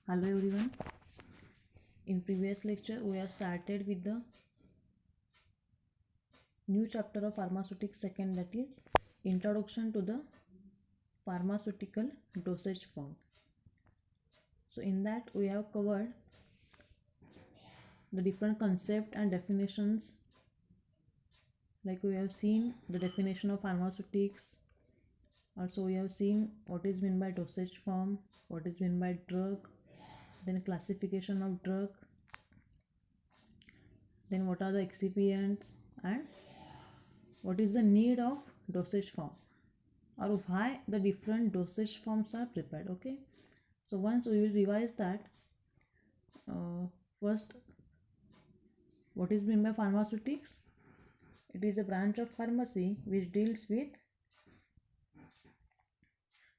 Hello everyone. In previous lecture we have started with the new chapter of pharmaceutics second, that is introduction to the pharmaceutical dosage form. So in that we have covered the different concept and definitions, like we have seen the definition of pharmaceutics. Also we have seen what is meant by dosage form, what is meant by drug, then classification of drug, then what are the excipients, and what is the need of dosage form, or why the different dosage forms are prepared. Okay, so once we will revise that, first, what is meant by pharmaceutics? It is a branch of pharmacy which deals with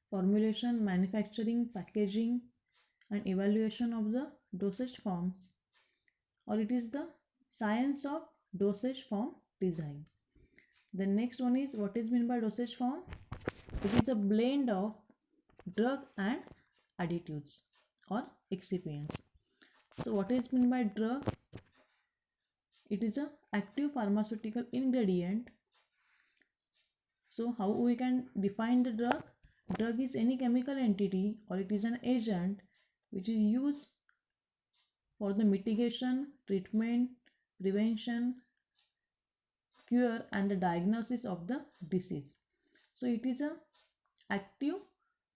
formulation, manufacturing, packaging, and evaluation of the dosage forms, or it is the science of dosage form design. The next one is what is meant by dosage form? It is a blend of drug and additives or excipients. So what is meant by drug? It is a active pharmaceutical ingredient. So how we can define the drug? Drug is any chemical entity or it is an agent which is used for the mitigation, treatment, prevention, cure and the diagnosis of the disease. So it is a active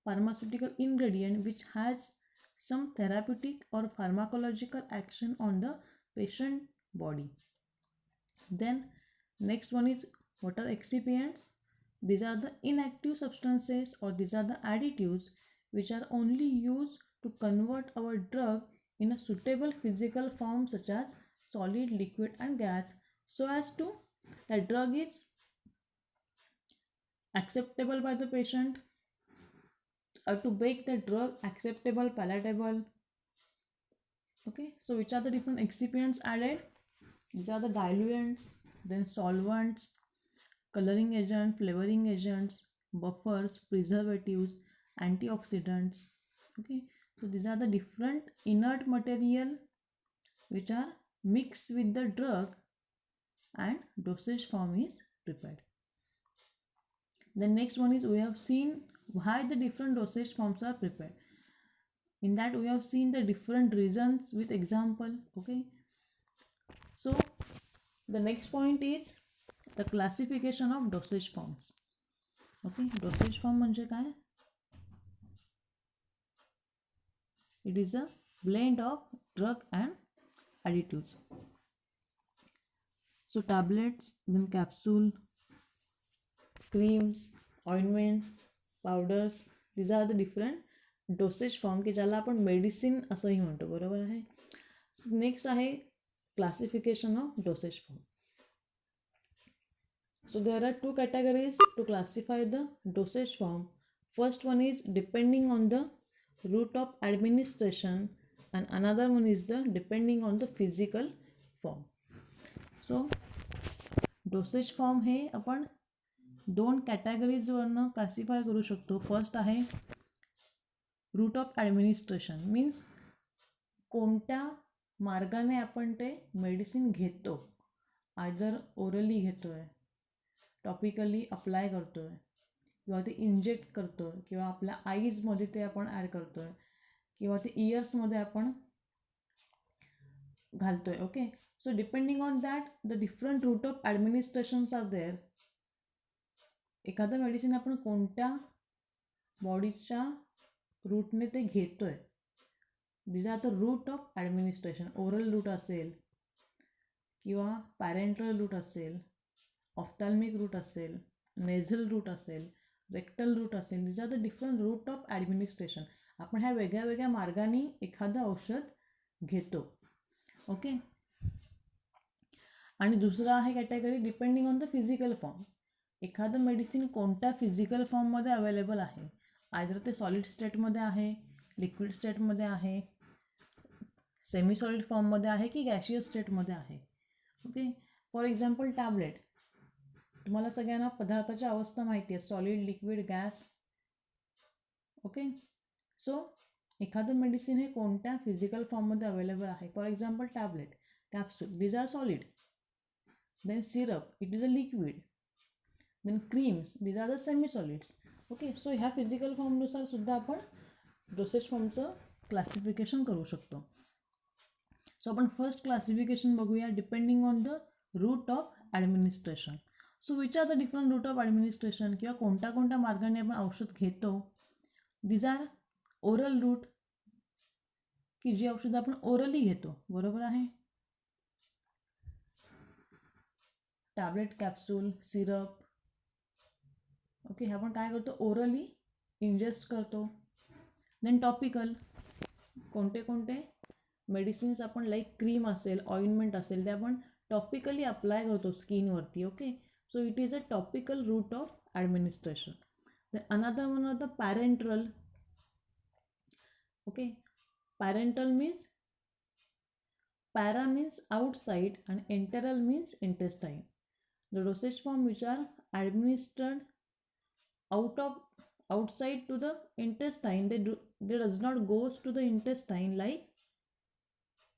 pharmaceutical ingredient which has some therapeutic or pharmacological action on the patient body. Then next one is what are excipients? These are the inactive substances or these are the additives which are only used to convert our drug in a suitable physical form such as solid, liquid and gas, so as to the drug is acceptable by the patient, or to make the drug acceptable, palatable. Okay, so which are the different excipients added? These are the diluents, then solvents, coloring agent, flavoring agents, buffers, preservatives, antioxidants. Okay, so these are the different inert material which are mixed with the drug and dosage form is prepared. The next one is we have seen why the different dosage forms are prepared. In that we have seen the different reasons with example. Okay, so the next point is the classification of dosage forms. Okay, dosage form म्हणजे काय? It is a blend of drug and additives. So tablets, then capsule, creams, ointments, powders, these are the different dosage form की ज्याला आपण medicine असंही म्हणतो, बरोबर आहे. Next आहे classification of dosage form. So there are two categories to classify the dosage form. First one is depending on the route of administration and another one is the depending on the physical form. So dosage form हे आपण दोन कॅटेगरीजवरनं classify करू शकतो. First आहे root of administration, means कोणत्या मार्गाने आपण ते medicine घेतो. आयदर ओरली घेतो आहे, टॉपिकली अप्लाय करतो आहे, किंवा ते इंजेक्ट करतो आहे, किंवा आपल्या आईजमध्ये ते आपण ॲड करतो आहे, किंवा ते इयर्समध्ये आपण घालतो आहे. Okay, so depending on that the different route of administrations are there. एखादं मेडिसिन आपण कोणत्या बॉडीच्या रूटने ते घेतो आहे, this are the route of administration. Oral route असेल किंवा पॅरेंटल रूट असेल, ऑफ्थॅल्मिक रूट असेल, नेझल रूट असेल, रेक्टल रूट असेल, this are the different route of administration. आपण ह्या वेगळ्या वेगळ्या मार्गाने एखादं औषध घेतो. ओके, आणि दुसरं आहे category depending on the physical form. एखादं मेडिसिन कोणत्या फिजिकल फॉर्ममध्ये अवेलेबल आहे, आयदर ते सॉलिड स्टेटमध्ये आहे, लिक्विड स्टेटमध्ये आहे, सेमी सॉलिड फॉर्ममध्ये आहे की गॅशियस स्टेटमध्ये आहे. Okay, for example tablet. तुम्हाला सगळ्यांना पदार्थाची अवस्था माहिती आहे, solid, liquid, gas. Okay, so एखादं मेडिसिन हे कोणत्या फिजिकल फॉर्ममध्ये अवेलेबल आहे. For example tablet, capsule, these are solid. Then syrup, it is a liquid. Then creams, these are the semi solids. Okay, so ह्या फिजिकल फॉर्मनुसार सुद्धा आपण dosage फॉर्मचं classification करू शकतो. सो आपण फर्स्ट क्लासिफिकेशन बघूया, depending on the route of administration. So which are the different route of administration, किंवा कोणत्या कोणत्या मार्गाने आपण औषध घेतो. दीज आर ओरल रूट, की जी औषधं आपण ओरली घेतो, बरोबर आहे. टॅबलेट, कॅप्सूल, सिरप, ओके, हे आपण काय करतो, ओरली इंजेस्ट करतो. देन टॉपिकल, कोणते कोणते मेडिसिन्स आपण लाईक क्रीम असेल, ऑइंटमेंट असेल, ते आपण टॉपिकली अप्लाय करतो स्किनवरती. Okay, so it is a topical route of administration. Then another one of the parenteral. Okay, parental means, para means outside and enteral means intestine. The dosage form which are administered outside to the intestine, they does not goes to the intestine like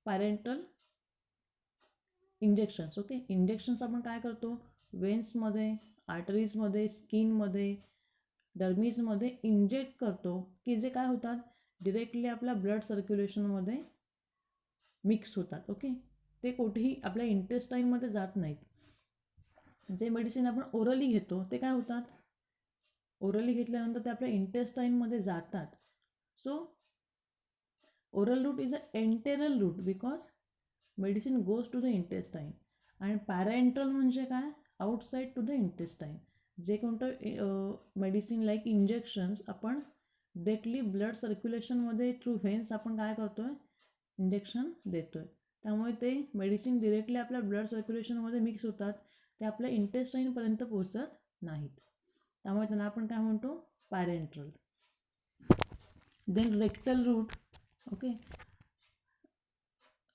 parenteral injections. Okay, injections आपण काय करतो, वेन्समध्ये, आर्टरीजमध्ये, स्किनमध्ये, डर्मीजमध्ये inject करतो, की जे काय होतात, directly blood ब्लड सर्क्युलेशनमध्ये mix होतात. ओके, ते कुठेही आपल्या इंटेस्टाईनमध्ये जात नाहीत. जे मेडिसिन आपण ओरली घेतो ते काय होतात, ओरली घेतल्यानंतर ते आपल्या इंटेस्टाईनमध्ये जातात. So oral route is a enteral route because medicine goes to the intestine. आणि पॅरेंट्रल म्हणजे काय, आउटसाईड टू द इंटेस्टाईन. जे कोणतं मेडिसिन लाईक इंजेक्शन्स आपण डिरेक्टली ब्लड सर्क्युलेशनमध्ये थ्रू व्हेन्स आपण काय करतो आहे, इंजेक्शन देतो आहे. त्यामुळे ते मेडिसिन डिरेक्टली आपल्या ब्लड सर्क्युलेशनमध्ये मिक्स होतात, ते आपल्या इंटेस्टाईनपर्यंत पोहोचत नाहीत. त्यामुळे त्यांना आपण काय म्हणतो, parenteral. Then rectal route. Okay,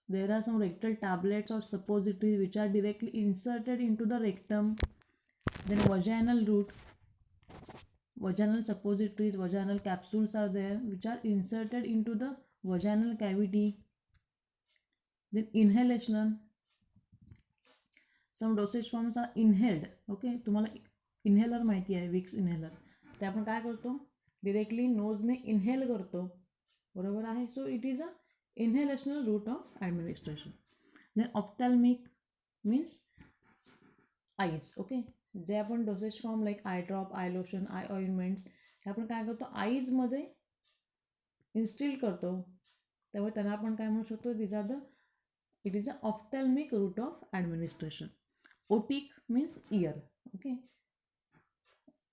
there are some rectal tablets or suppositories which are directly inserted into the rectum. Then vaginal route, vaginal suppositories, vaginal capsules are there which are inserted into the vaginal cavity. Then inhalation, some dosage forms are inhaled. Okay, तुम्हाला inhaler माहिती आहे, Vicks inhaler, ते आपण काय करतो, directly नोजने inhale करतो, बरोबर आहे. So it is a inhalational route of administration. Then ophthalmic means eyes. Okay, जे आपण dosage form like eye drop, eye lotion, eye ointments हे आपण काय करतो, आईजमध्ये इन्स्टिल करतो, त्यामुळे त्यांना आपण काय म्हणू शकतो, it is a ophthalmic route of administration. Otic means ear. Okay,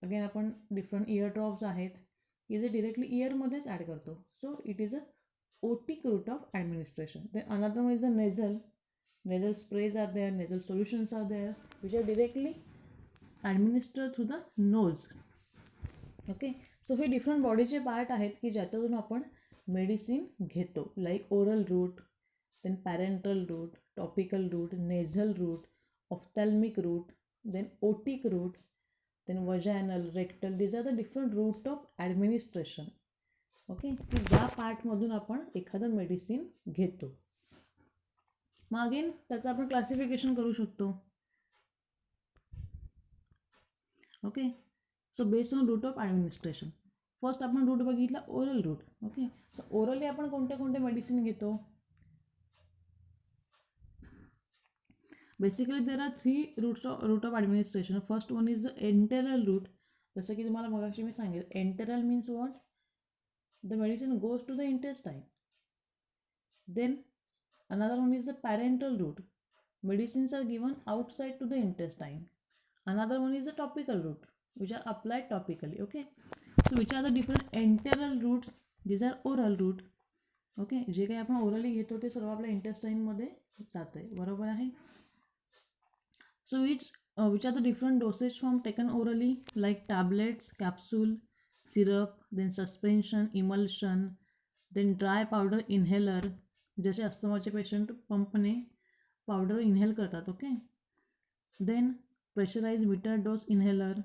again आपण डिफरंट इयर ड्रॉप्स आहेत की जे डिरेक्टली इयरमध्येच ॲड करतो. So it is a otic route of administration. Then another one is the nasal sprays are there, nasal solutions are there which are directly administered through the nose. Okay, so हे different बॉडीचे part आहेत की ज्याच्यातून आपण medicine घेतो, like oral route, then parenteral route, topical route, nasal route, ophthalmic route, then otic route, then vaginal, rectal. These are the different route of administration. Okay, की ज्या पार्टमधून आपण एखादं मेडिसिन घेतो. मग अगेन त्याचं आपण क्लासिफिकेशन करू शकतो. Okay, so based on route of administration, first आपण रूट बघितला oral route. Okay, so orally आपण कोणते कोणते मेडिसिन घेतो, basically there are 3 route of administration. First one is the enteral route. जसं की तुम्हाला मगाशी मी सांगितलं, enteral means what, the medicine goes to the intestine. Then another one is the parenteral route. Medicines are given outside to the intestine. Another one is the topical route which are applied topically. Okay, so which are the different enteral routes? These are oral route. Okay, जे काही आपण orally घेतो ते सर्व आपल्या इंटेस्टाईनमध्ये जातं आहे, बरोबर आहे. So which are the different dosage form taken orally, like tablets, capsule, syrup, then suspension, emulsion, then dry powder inhaler, जसे अस्थमाचे पेशंट पंपने पावडर इन्हेल करतात. Okay, then pressurise meter dose inhaler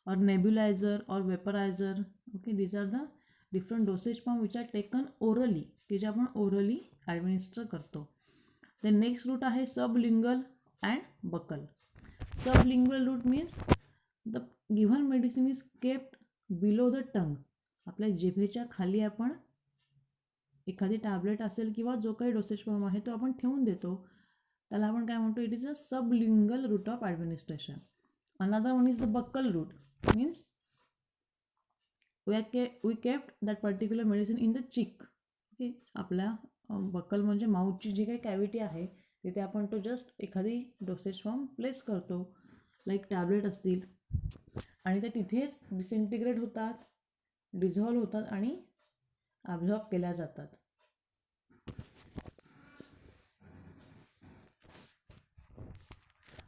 और नेब्युलायझर और vaporiser. Okay, these are the different dosage form which are taken orally, की जे आपण orally administer करतो. द नेक्स्ट रूट आहे sublingual and buccal. Sublingual route means the given medicine is kept below the tongue. आपल्या जिभेच्या खाली आपण एखादी tablet असेल किंवा जो काही डोसेज फॉर्म आहे तो आपण ठेवून देतो, त्याला आपण काय म्हणतो, it is a sublingual route of administration. Another one is the buccal route, means we kept that particular medicine in the cheek. Okay, आपल्या बक्कल म्हणजे माऊथची जी काही कॅव्हिटी आहे तिथे आपण तो जस्ट एखादी डोसेज फॉर्म प्लेस करतो, लाईक टॅबलेट असतील, आणि ते तिथेच डिसइंटिग्रेट होतात, डिझॉल्व होतात आणि ॲब्झॉर्ब केल्या जातात.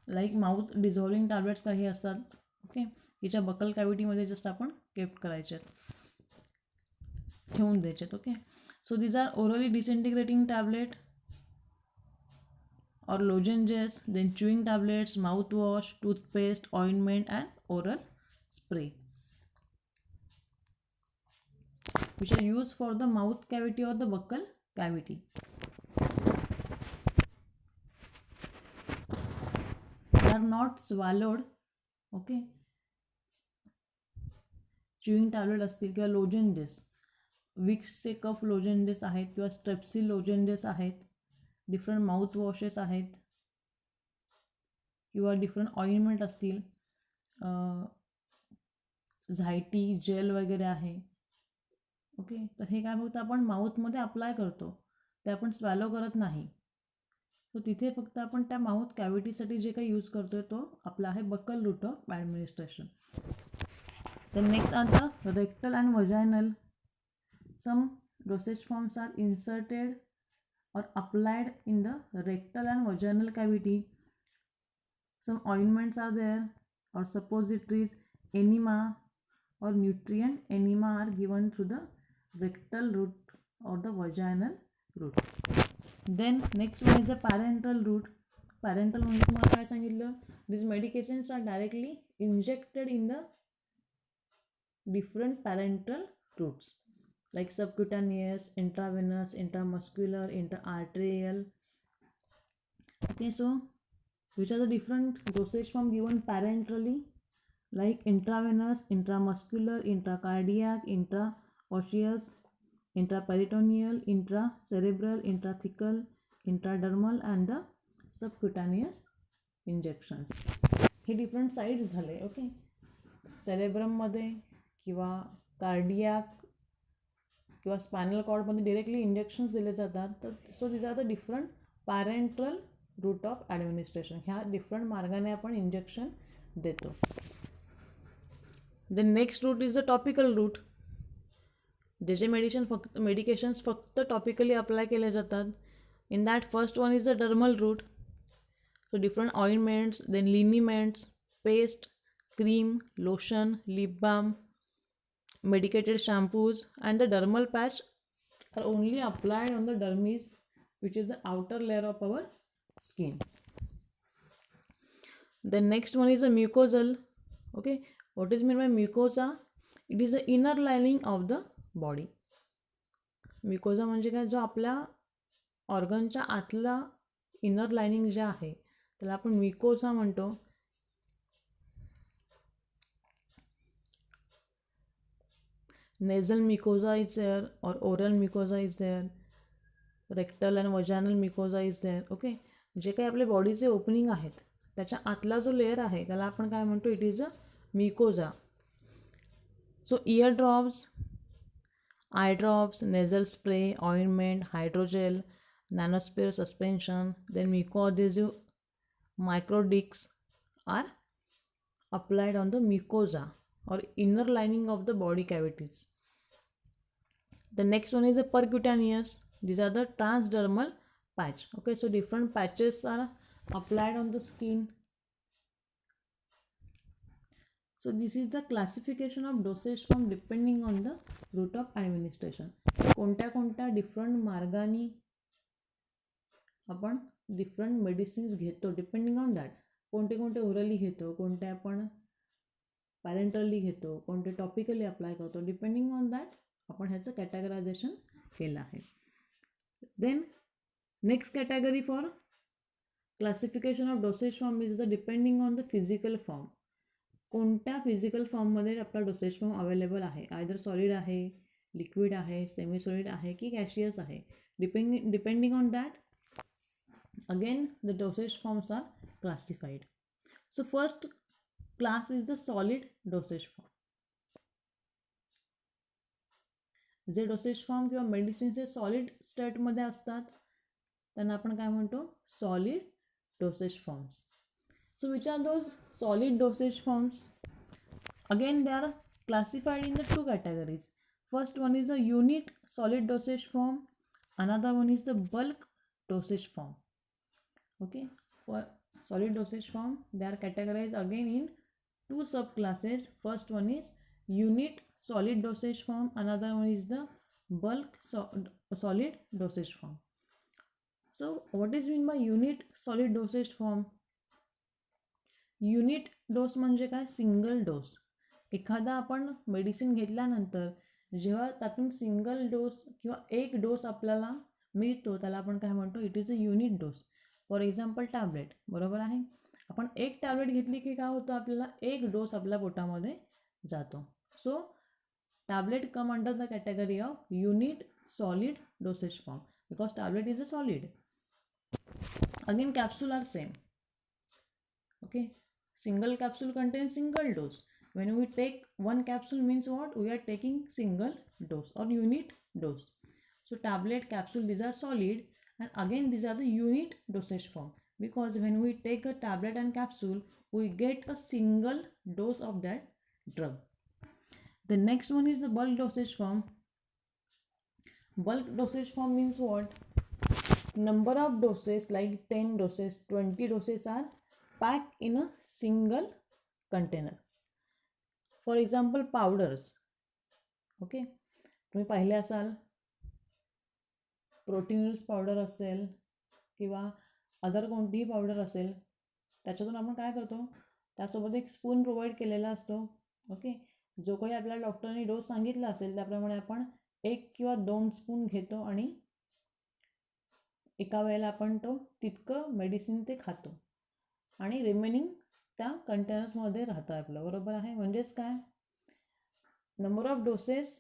लाईक माउथ डिझॉल्विंग टॅबलेट्स काही असतात. ओके, हिच्या बकल कॅव्हिटीमध्ये जस्ट आपण केप्ट करायच्यात, ठेवून द्यायच्यात. Okay, so these are orally disintegrating tablet or lozenges, then chewing tablets, mouthwash, toothpaste, ointment and oral spray which are used for the mouth cavity or the buccal cavity. They are not swallowed. Okay, chewing tablet असतील किंवा lozenges, विक्सचे कफ lozenges आहेत किंवा Strepsil lozenges आहेत, different mouth washes आहेत किंवा different ointment असतील, झायटी jail वगैरे आहे. ओके, तर हे काय फक्त आपण माउथमध्ये अप्लाय करतो, ते आपण स्वॅलो करत नाही. सो तिथे फक्त आपण त्या माउथ कॅव्हिटीसाठी जे काही यूज करतो आहे तो आपला आहे buccal route of administration. The next are the rectal and vaginal. Some dosage forms are inserted or applied in the rectal and vaginal cavity. Some ointments are there, or suppositories, enema or nutrient enema are given through the rectal route or the vaginal route. Then next one is the parenteral route. Parenteral म्हणजे तुम्हाला काय सांगितलं, these medications are directly injected in the different parenteral routes like subcutaneous, intravenous, intramuscular, intraarterial. Okay, so which are the different dosage form given parenterally, like intravenous, intramuscular, intracardiac, intraosseous, intraperitoneal, intracerebral, intrathecal, intradermal and the subcutaneous injections. हे different sides झाले. Okay, सेरेब्रममध्ये किंवा cardiac किंवा spinal कॉर्डमध्ये directly injections दिले जातात. तर so these are the different parenteral route of administration. ह्या different मार्गाने आपण इंजेक्शन देतो. The next route is the topical route. जे जे मेडिकेशन्स फक्त टॉपिकली अप्लाय केले जातात. In that first one is the dermal route. So different ointments, then liniments, paste, cream, lotion, lip balm, medicated shampoos and the dermal patch are only applied on the dermis, which is the outer layer of our skin. The next one is the mucosal. Okay, what is meant by mucosa? It is the inner lining of the body. Mucosa म्हणजे काय, जो आपल्या ऑर्गनच्या आतला inner lining जे आहे त्याला आपण म्युकोसा म्हणतो. Nasal mucosa is there or oral mucosa is there, rectal and vaginal mucosa is there. Okay, जे काही आपल्या बॉडीचे ओपनिंग आहेत त्याच्या आतला जो लेअर आहे त्याला आपण काय म्हणतो, it is a mucosa. So ear drops, eye drops, nasal spray, ointment, hydrogel, nanosphere suspension, then mucoadhesive microdics are applied on the mucosa or inner lining of the body cavities. The next one is a percutaneous. These are the transdermal patch. Okay, so different patches are applied on the skin. So this is the classification of dosage form depending on the route of administration. कोणत्या different मार्गाने आपण different medicines घेतो, depending on that. कोणते orally घेतो, कोणते आपण parenterally घेतो, कोणते टॉपिकली अप्लाय करतो, डिपेंडिंग ऑन दॅट आपण ह्याचं कॅटेगरायझेशन केलं आहे. Then next category for classification of dosage form is the depending on the physical form. कोणत्या फिजिकल फॉर्ममध्ये आपला डोसेज फॉर्म अवेलेबल आहे, आयदर सॉलिड आहे, लिक्विड आहे, सेमी सॉलिड आहे की गॅशियस आहे. Depending on that again the dosage forms are classified. So first class is the solid dosage form. जे डोसेज फॉर्म किंवा मेडिसिनचे सॉलिड स्टेटमध्ये असतात त्यांना आपण काय म्हणतो, solid dosage forms. So which are those solid dosage forms? Again they are classified in the two categories. First one is a unit solid dosage form, another one is the bulk dosage form. Okay, for solid dosage form they are categorized again in two subclasses. First one is unit solid dosage form, another one is the bulk solid dosage form. So what is mean by unit solid dosage form? Unit dose म्हणजे काय, single डोस. एखादा आपण medicine घेतल्यानंतर जेव्हा त्यातून single डोस किंवा एक डोस आपल्याला मिळतो त्याला आपण काय म्हणतो, it is a unit dose. For example tablet, बरोबर आहे. आपण एक टॅबलेट घेतली की काय होतं, आपल्याला एक डोस आपल्या पोटामध्ये जातो. So tablet come under the category of unit solid dosage form because tablet is a solid. Again capsule are same. Okay, single capsule contains single dose. When we take one capsule means what, we are taking single dose or unit dose. So tablet, capsule, these are solid, and again these are the unit dosage form because when we take a tablet and capsule we get a single dose of that drug. The next one is the bulk dosage form. Bulk dosage form means what, number of doses like 10 doses, 20 doses are packed in a single container. For example powders. Okay, तुम्ही पाहिले असाल प्रोटीन्यूज powder असेल किंवा other कोणतीही powder असेल, त्याच्यातून आपण काय करतो, त्यासोबत एक स्पून प्रोव्हाइड केलेला असतो. ओके, जो काही आपल्याला डॉक्टरने डोस सांगितला असेल त्याप्रमाणे आपण 1 किंवा 2 स्पून घेतो आणि एका वेळेला आपण तो तितकं मेडिसिन ते खातो आणि रिमेनिंग त्या कंटेनर्समध्ये राहतं आपलं, बरोबर आहे. म्हणजेच काय, नंबर ऑफ डोसेस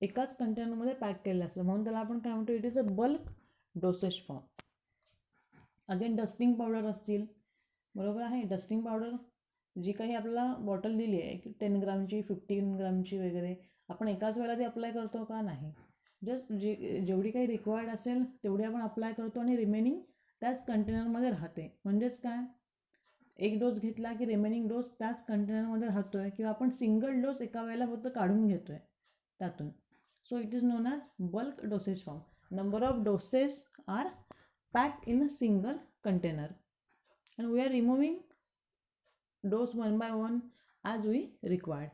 एकाच कंटेनरमध्ये पॅक केलेलं असतं, म्हणून त्याला आपण काय म्हणतो, it is a bulk dosage form. Again dusting powder असतील, बरोबर आहे. डस्टिंग पावडर जी काही आपल्याला बॉटल दिली आहे 10 ग्रामची 15 ग्रामची वगैरे, आपण एकाच वेळेला ती अप्लाय करतो का, नाही. जस्ट जेवढी काही रिक्वायर्ड असेल तेवढी आपण अप्लाय करतो आणि रिमेनिंग त्याच कंटेनरमध्ये राहते. म्हणजेच काय, एक डोस घेतला की रिमेनिंग डोस त्याच कंटेनरमध्ये राहतो आहे किंवा आपण सिंगल डोस एका वेळेला फक्त काढून घेतो आहे त्यातून. So it is known as bulk dosage form. Number of doses are packed in a single container and we are removing dose one by one as we required.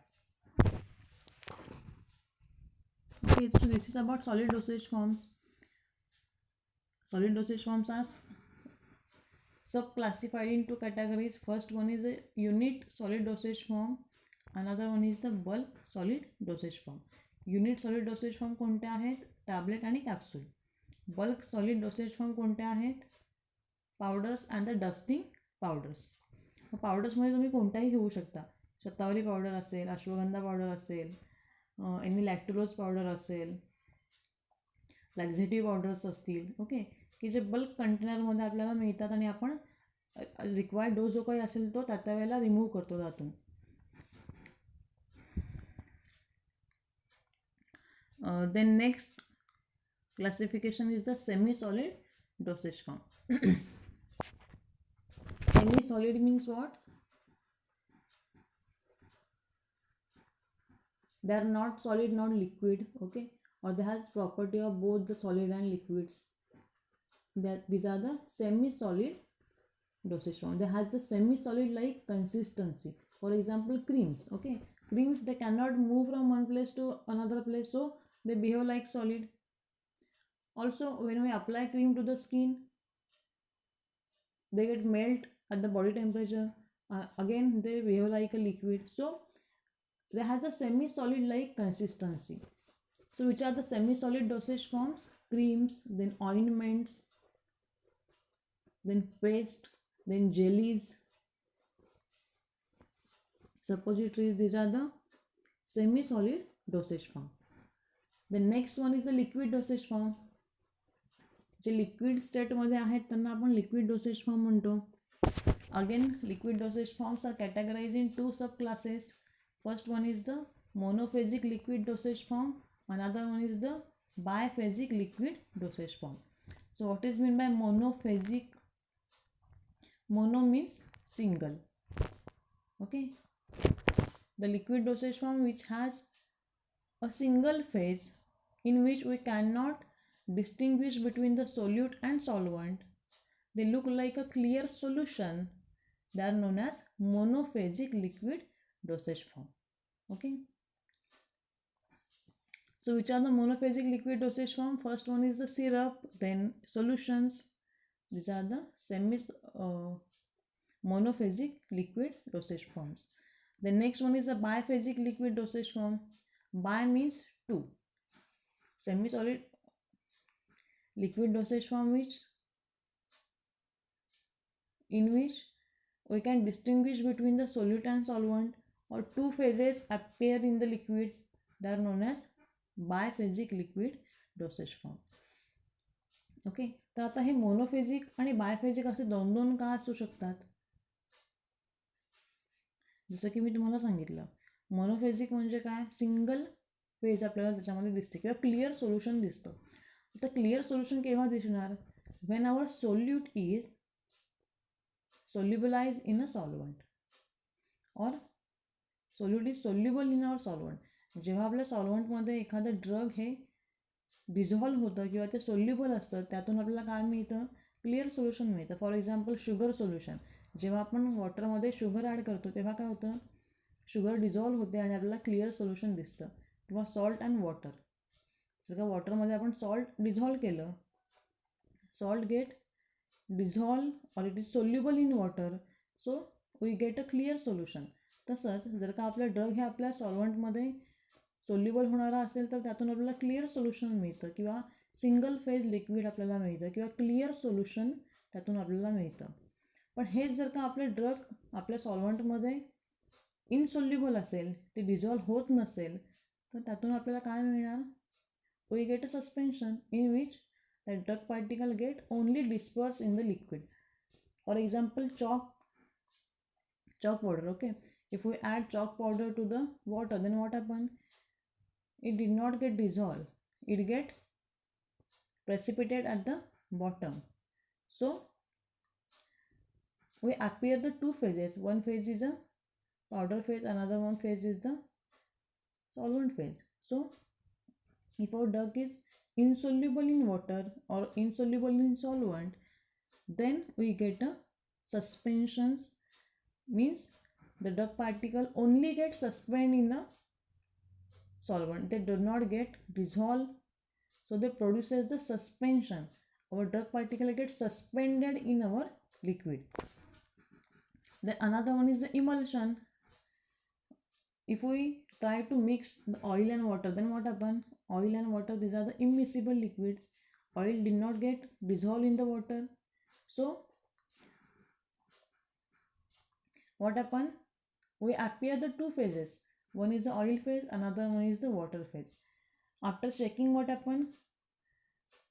Okay, so this is about solid dosage forms. Solid dosage forms are sub-classified into categories. First one is a unit solid dosage form, another one is the bulk solid dosage form. Unit solid dosage form कोणते आहेत, tablet आणि capsule. Bulk solid dosage form कोणते आहेत, powders and the dusting powders. पावडर्समध्ये तुम्ही कोणताही घेऊ शकता, शतावरी पावडर असेल, अश्वगंधा पावडर असेल, एनी लॅक्टुलोज पावडर असेल, लॅक्झेटिव्ह पावडर्स असतील. ओके, की जे बल्क कंटेनरमध्ये आपल्याला मिळतात आणि आपण रिक्वायर्ड डोस जो काही असेल तो त्या वेळेला रिमूव्ह करतो त्यातून. Then next classification is the semi solid dosage form. Semi solid means what, they are not solid, not liquid. Okay, or they has property of both the solid and liquids. That these are the semi solid dosage form. They has the semi solid like consistency. For example creams. Okay, creams they cannot move from one place to another place, so they behave like solid. Also when we apply cream to the skin they get melt at the body temperature. Again they behave like a liquid. So they has a semi-solid like consistency. So which are the semi-solid dosage forms? Creams, then ointments, then paste, then jellies, suppositories. These are the semi-solid dosage form. The next one is the liquid dosage form. जे liquid स्टेटमध्ये आहेत त्यांना आपण liquid dosage form म्हणतो. Again liquid dosage forms are categorize in 2 sub classes. First one is the monophasic liquid dosage form, another one is the biphasic liquid dosage form. So what is meant by monophasic? Mono means single. Okay, the liquid dosage form which has a single phase in which we cannot distinguish between the solute and solvent. They look like a clear solution. They are known as monophasic liquid dosage form. Okay, so which are the monophasic liquid dosage form? First one is the syrup, then solutions. These are the monophasic liquid dosage forms. The next one is the biphasic liquid dosage form. Bi means 2. Semi-solid liquid dosage form in which we can distinguish between the solute and solvent, or 2 phases appear in the liquid. They are known as biphasic liquid dosage form. Okay, तर आता हे monophasic आणि बायफेजिक असे दोन दोन का असू शकतात? जसं की मी तुम्हाला सांगितलं, मोनोफेजिक म्हणजे काय? सिंगल फेज आपल्याला त्याच्यामध्ये दिसते किंवा क्लिअर सोल्युशन दिसतं. आता क्लिअर सोल्युशन केव्हा दिसणार? When our solute is solubilized in a solvent or solute is soluble in our solvent. जेव्हा आपल्या सॉल्वंटमध्ये एखादं ड्रग हे डिझॉल्व्ह होतं किंवा ते सोल्युबल असतं, त्यातून आपल्याला काय मिळतं? क्लिअर सोल्युशन मिळतं. For example sugar solution. जेव्हा आपण वॉटरमध्ये शुगर ॲड करतो तेव्हा काय होतं? शुगर डिझॉल्व्ह होते आणि आपल्याला क्लिअर सोल्युशन दिसतं. किंवा सॉल्ट अँड वॉटर. जर का वॉटरमध्ये आपण सॉल्ट डिझॉल्व्ह केलं, salt get dissolve or it is soluble in water, so we get a clear solution. तसंच जर का आपला ड्रग हे आपल्या सॉल्वंटमध्ये सोल्युबल होणारा असेल तर त्यातून आपल्याला क्लिअर सोल्युशन मिळतं किंवा सिंगल फेज लिक्विड आपल्याला मिळतं किंवा क्लिअर सोल्युशन त्यातून आपल्याला मिळतं. पण हेच जर का आपले ड्रग आपल्या सॉल्वंटमध्ये इनसोल्युबल असेल, ते डिझॉल्व्ह होत नसेल, तर त्यातून आपल्याला काय मिळणार? We get a suspension in which that drug particle get only dispersed in the liquid. For example, chalk powder. Okay, if we add chalk powder to the water, then what happen? It did not get dissolved, it get precipitated at the bottom. So we appear the 2 phases. One phase is a powder phase, another one phase is the solvent phase. So if our drug is insoluble in water or insoluble in solvent, then we get a suspensions, means the drug particle only get suspended in the solvent, they do not get dissolved, so they produces the suspension. Our drug particle gets suspended in our liquid. Then another one is the emulsion. If we try to mix the oil and water, then what happen? Oil and water, these are the immiscible liquids. Oil did not get dissolved in the water. So what happen? We appear the 2 phases. One is the oil phase, another one is the water phase. After checking, what happen?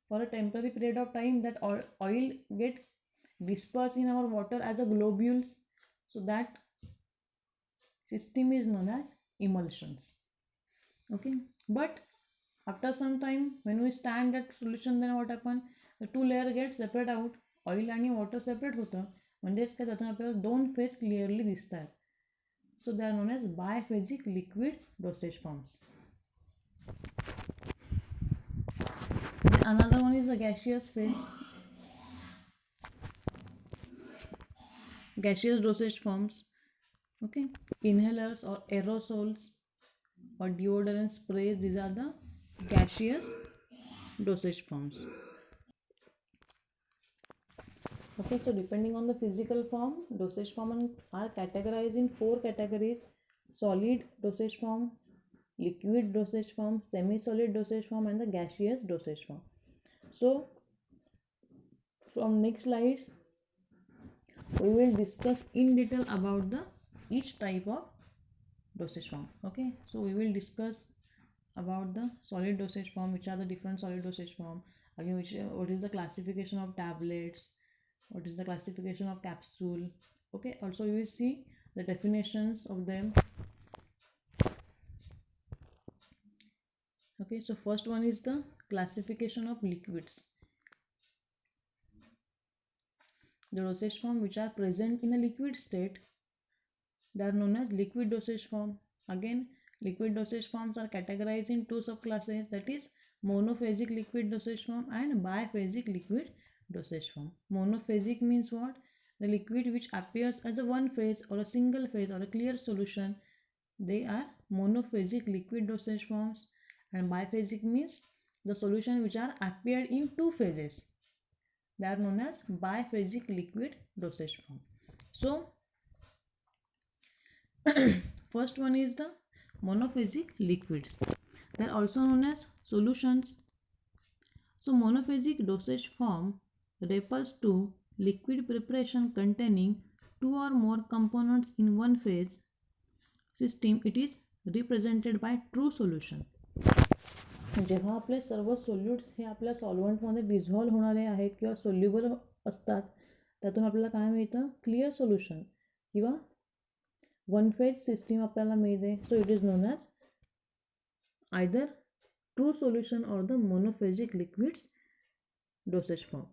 For a temporary period of time, that oil get dispersed in our water as a globules. So that system is known as emulsions. Okay, but after some time when we stand that solution, then what happen? The 2 layer get separate out. Oil आणि water separate होतं, म्हणजेच काय त्यातून आपल्याला 2 phase clearly दिसत आहेत. So they are known as biphasic liquid dosage forms. Another one is the gaseous phase. Gaseous dosage forms. Okay, inhalers or aerosols or deodorant sprays, these are the gaseous dosage forms. Okay, so depending on the physical form, dosage form are categorized in 4 categories. Solid dosage form, liquid dosage form, semi-solid dosage form, and the gaseous dosage form. So from next slides we will discuss in detail about the each type of dosage form. Okay, so we will discuss about the solid dosage form, which are the different solid dosage form, again what is the classification of tablets, what is the classification of capsule. Okay, also we will see the definitions of them. Okay, so first one is the classification of liquids. The dosage form which are present in a liquid state, they are known as liquid dosage form. Again, liquid dosage forms are categorized in two subclasses, that is monophasic liquid dosage form and biphasic liquid dosage form. Monophasic means what? The liquid which appears as a one phase or a single phase or a clear solution, they are monophasic liquid dosage forms. And biphasic means the solution which are appeared in two phases, they are known as biphasic liquid dosage form. So first one is the monophasic liquids, they are also known as solutions. So monophasic dosage form refers to liquid preparation containing two or more components in one phase system. It is represented by true solution. जेव्हा आपले सर्व solutes हे आपल्या सॉल्व्हंटमध्ये dissolve होणारे आहेत किंवा soluble असतात, त्यातून आपल्याला काय मिळतं? क्लिअर सोल्युशन किंवा वन फेज सिस्टीम आपल्याला मिळते. सो it is known as either true solution or the monophasic liquids dosage form.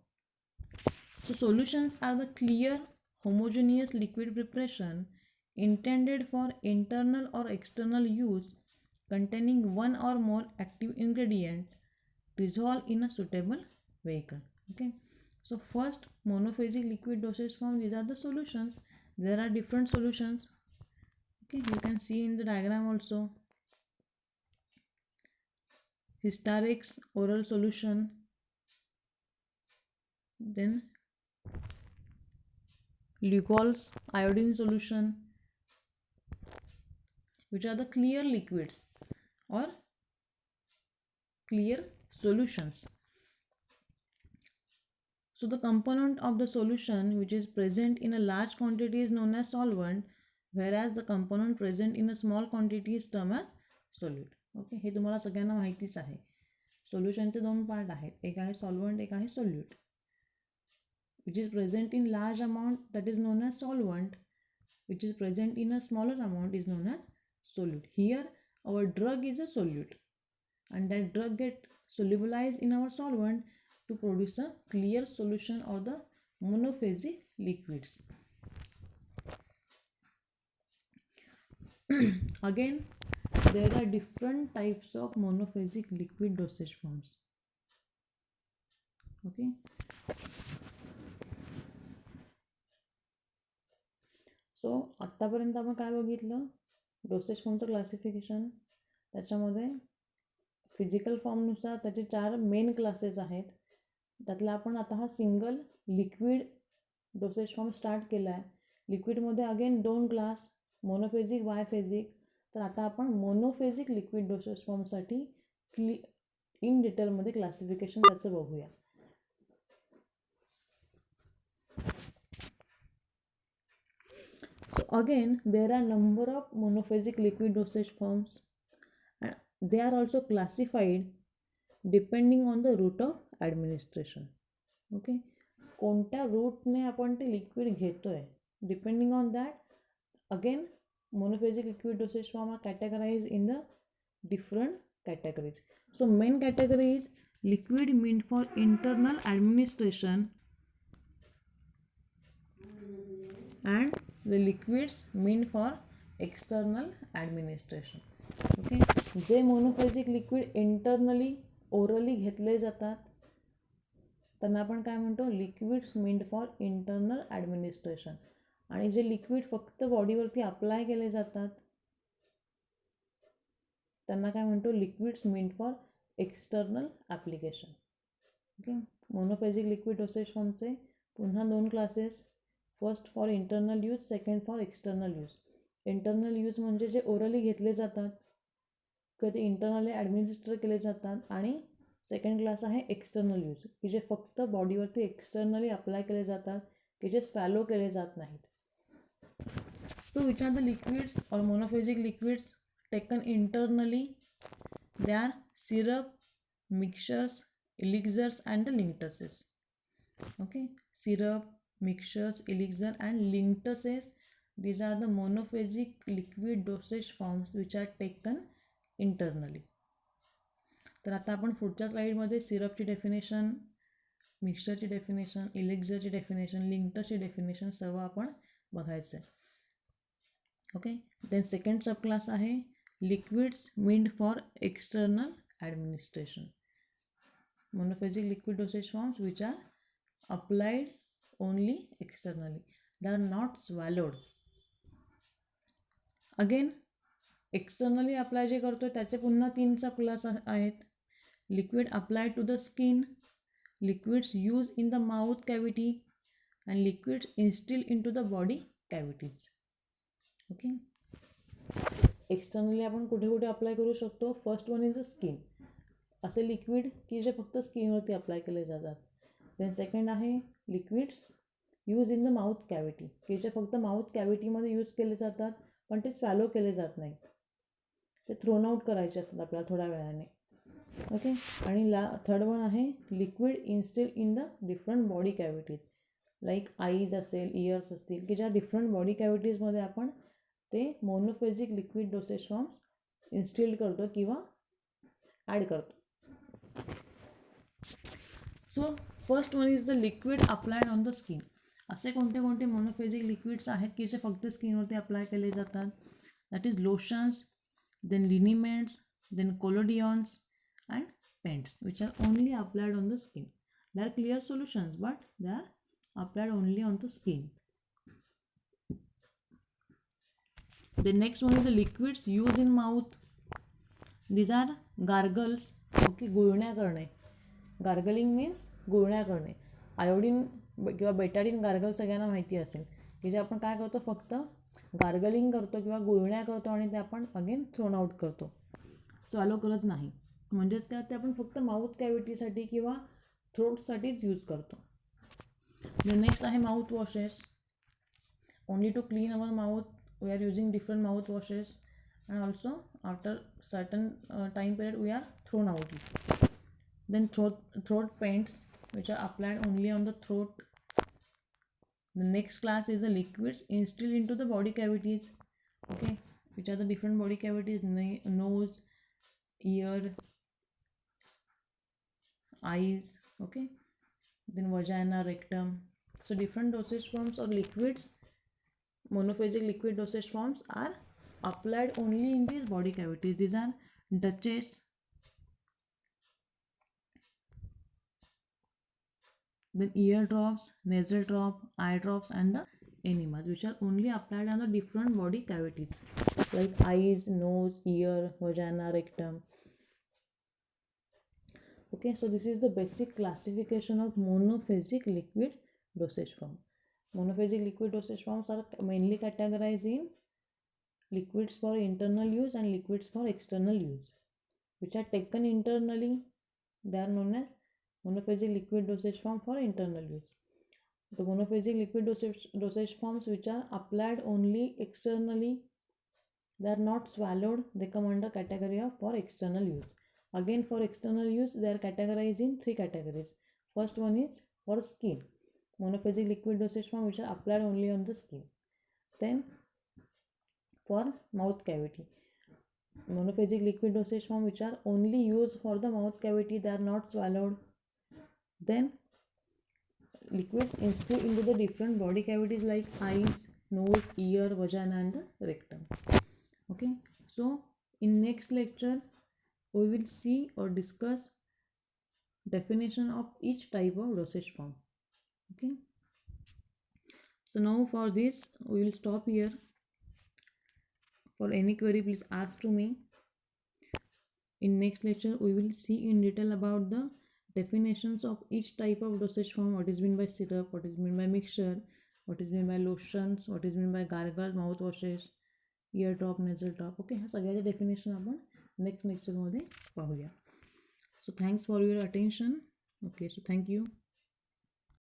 So solutions are the clear homogeneous liquid preparation intended for internal or external use containing one or more active ingredient dissolved in a suitable vehicle. Okay, so first monophasic liquid dosage form, these are the solutions. There are different solutions. Okay, you can see in the diagram also. Hysterix oral solution, then Lugol's iodine solution, which are the clear liquids or clear solutions. So the component of the solution which is present in a large quantity is known as solvent, whereas the component present in a small quantity is termed as solute. Okay, हे तुम्हाला सगळ्यांना माहितीच आहे. सोल्युशनचे दोन part आहेत, एक आहे solvent, एक आहे solute. which is present in large amount, that is known as solvent, which is present in a smaller amount is known as solute. Here our drug is a solute and that drug get solubilized in our solvent to produce a clear solution or the monophasic liquids. Again, there are different types of monophasic liquid dosage forms. Okay, so आत्तापर्यंत आपण काय बघितलं? Dosage फॉर्मचं classification. त्याच्यामध्ये physical फॉर्मनुसार त्याचे 4 main classes आहेत. त्यातला आपण आता हा single liquid dosage form start केला आहे. लिक्विडमध्ये अगेन 2 क्लास, मोनोफेजिक, बायफेजिक. तर आता आपण मोनोफेजिक लिक्विड डोसेज फॉर्मसाठी इन डिटेलमध्ये क्लासिफिकेशन त्याचं बघूया. So again, there are number of monophasic liquid dosage forms and they are also classified depending on the route of administration. Okay, कोणत्या रूटने आपण ते लिक्विड घेतोय, depending on that again monophasic liquid dosage form are categorized in the different categories. So main category is liquid meant for internal administration and the liquids meant for external administration. Okay, J monophasic liquid internally orally घेतले जातात त्यांना आपण काय म्हणतो? Liquids meant for internal administration. आणि जे liquid फक्त बॉडीवरती apply केले जातात त्यांना काय म्हणतो? Liquids meant for external application. Okay, monophasic liquid dosage फॉर्मचे पुन्हा 2 classes. First for internal use, second for external use. Internal use म्हणजे जे ओरली घेतले जातात किंवा ते इंटरनली ॲडमिनिस्टर केले जातात. आणि सेकंड क्लास आहे एक्सटर्नल यूज, की जे फक्त बॉडीवरती एक्सटर्नली अप्लाय केले जातात, की जे स्वॅलो केले जात नाहीत. So which are the liquids or monophagic liquids taken internally? They are syrup, mixtures, elixirs and the linctuses. Okay, syrup, mixtures, elixir and linctuses. These are the monophagic liquid dosage forms which are taken internally. तर आता आपण पुढच्या स्लाईडमध्ये सिरपची definition, मिक्सचरची definition, इलेक्झरची definition, लिंक्टरची definition सर्व आपण बघायचं आहे. Okay, then second sub class आहे liquids meant for external administration. Monophasic liquid dosage forms which are applied only externally, they are not swallowed. Again externally apply जे करतो त्याचे पुन्हा 3 सब क्लास आहेत. Liquid applied to the skin, liquids use in the mouth cavity and liquids instil into the body cavities. Okay, externally आपण कुठे कुठे अप्लाय करू शकतो. First one is the skin, असे लिक्विड की जे फक्त स्किनवरती अप्लाय केले जातात. देन सेकंड आहे liquids use in the mouth cavity, की जे फक्त माउथ कॅव्हिटीमध्ये यूज केले जातात पण ते स्वॅलो केले जात नाही, ते थ्रोन आउट करायचे असतात आपल्याला थोड्या वेळाने. ओके, आणि थर्ड वन आहे liquid instil in the different body cavities, like eyes असेल, इयर्स असतील, की ज्या डिफरंट बॉडी कॅव्हिटीजमध्ये आपण ते monophasic liquid dosage forms instil करतो किंवा ॲड करतो. So first one is the liquid applied on the skin. असे कोणते कोणते मोनोफेजिक लिक्विड्स आहेत की जे फक्त स्किनवरती अप्लाय केले जातात? That is lotions, then liniments, then collodions and paints which are only applied on the skin. They are clear solutions but they are applied only on the skin. The next one is the liquids used in mouth. These are gargles. Okay, गुळण्या करणे. Gargling means गुळण्या करणे. Iodine किंवा Betadine gargle सगळ्यांना माहिती असेल, की जे आपण काय करतो, फक्त गार्गलिंग करतो किंवा गुळण्या करतो आणि ते आपण अगेन थ्रोन आउट करतो, स्वॅलो करत नाही. म्हणजेच काय, ते आपण फक्त माउथ कॅव्हिटीसाठी किंवा थ्रोटसाठीच यूज करतो. नेक्स्ट आहे mouth washes. Only to clean our mouth we are using different mouth washes, and also after certain time period we are thrown out it. Then throat paints which are applied only on the throat. The next class is the liquids instilled into the body cavities. Okay, which are the different body cavities: nose, ear, eyes. Okay, then vagina, rectum. So different dosage forms or liquids, monophagic liquid dosage forms are applied only in these body cavities. These are duchess, then ear drops, nasal drop, eye drops and the enemas, which are only applied on the different body cavities like eyes, nose, ear, vagina, rectum. Okay, so this is the basic classification of monophagic liquid dosage form. Monophagic liquid dosage forms are mainly categorized in liquids for internal use and liquids for external use. Which are taken internally, they are known as monophagic liquid dosage form for internal use. The monophagic liquid dosage forms which are applied only externally, they are not swallowed, they come under category of for external use. Again, for external use, they are categorized in 3 categories. First one is for skin, monophagic liquid dosage form which are applied only on the skin. Then for mouth cavity, monophagic liquid dosage form which are only used for the mouth cavity, they are not swallowed. Then liquids instilled into the different body cavities like eyes, nose, ear, vagina and the rectum. Okay, so in next lecture we will see or discuss definition of each type of dosage form. Okay, so now for this we will stop here. For any query, please ask to me. In next lecture we will see in detail about the definitions of each type of dosage form, what is meant by syrup, what is meant by mixture, what is meant by lotions, what is meant by gargles, mouth washes, ear drop, nasal drop. Okay, ह्या सगळ्याचे definition आपण next लेक्चरमध्ये पाहूया. So thanks for your attention. Okay, so thank you.